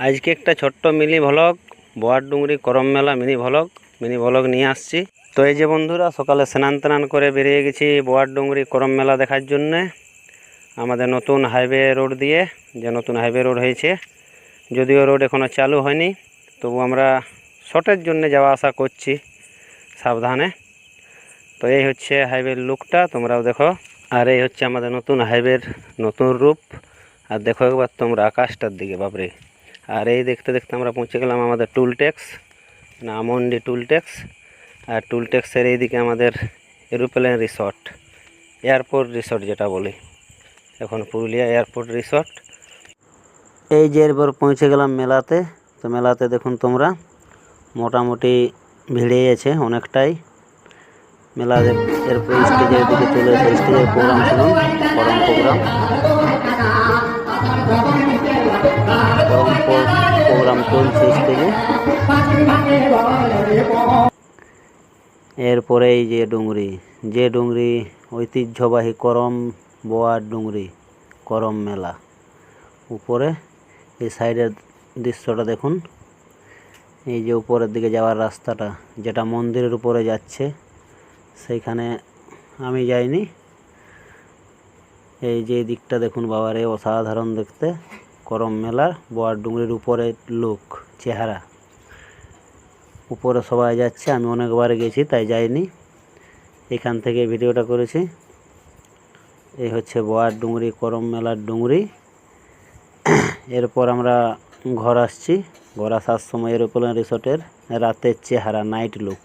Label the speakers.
Speaker 1: আজকে একটা ছোট্ট বোয়ার ডুংরি করম মেলা মিনি ভ্লগ নিয়ে আসছি। তো এই যে বন্ধুরা, সকালে স্নান টান করে বেরিয়ে গেছি বোয়ার ডুংরি করম মেলা দেখার জন্যে। আমাদের নতুন হাইওয়ে রোড দিয়ে, যে নতুন হাইওয়ে রোড হয়েছে, যদিও রোড এখনও চালু হয়নি, তবু আমরা শর্টের জন্য যাওয়া আসা করছি সাবধানে। তো এই হচ্ছে হাইওয়ের লুকটা, তোমরাও দেখো। আর এই হচ্ছে আমাদের নতুন হাইওয়ের নতুন রূপ। আর দেখো একবার তোমরা আকাশটার দিকে, বাপরে। আর এই দেখতে দেখতে আমরা পৌঁছে গেলাম আমাদের টুল ট্যাক্স, না আমন্ডি টুল ট্যাক্স। আর টুল ট্যাক্সের এইদিকে আমাদের এরোপ্লেন রিসর্ট, এয়ারপোর্ট রিসর্ট যেটা বলি, এখন পুরুলিয়া এয়ারপোর্ট রিসর্ট। এই যে এরপর পৌঁছে গেলাম মেলাতে। তো মেলাতে দেখুন তোমরা, মোটামুটি ভিড়ে আছে অনেকটাই। মেলা এরপর স্টেজের দিকে চলে এসে স্টেজের প্রোগ্রাম শুনুন, করম প্রোগ্রাম চলছে স্টেজে। এরপরে এই যে ডুংরি ঐতিহ্যবাহী করম বোয়ার ডুংরি করম মেলা। উপরে এই সাইডের দৃশ্যটা দেখুন, এই যে উপরের দিকে যাওয়ার রাস্তাটা, যেটা মন্দিরের উপরে যাচ্ছে, সেইখানে আমি যাইনি। এই যে দিকটা দেখুন বাবারে, অসাধারণ দেখতে করম মেলার বোয়ার ডুংরির উপরে লুক, চেহারা। উপরে সবাই যাচ্ছে, আমি অনেকবার গেছি তাই যাইনি, এখান থেকে ভিডিওটা করেছি। এই হচ্ছে বোয়ার ডুংরি করম মেলার ডুংরি। এরপর আমরা ঘর আসছি। ঘর আসার সময় এরোপ্লেন রিসোর্টের রাতের চেহারা, নাইট লুক।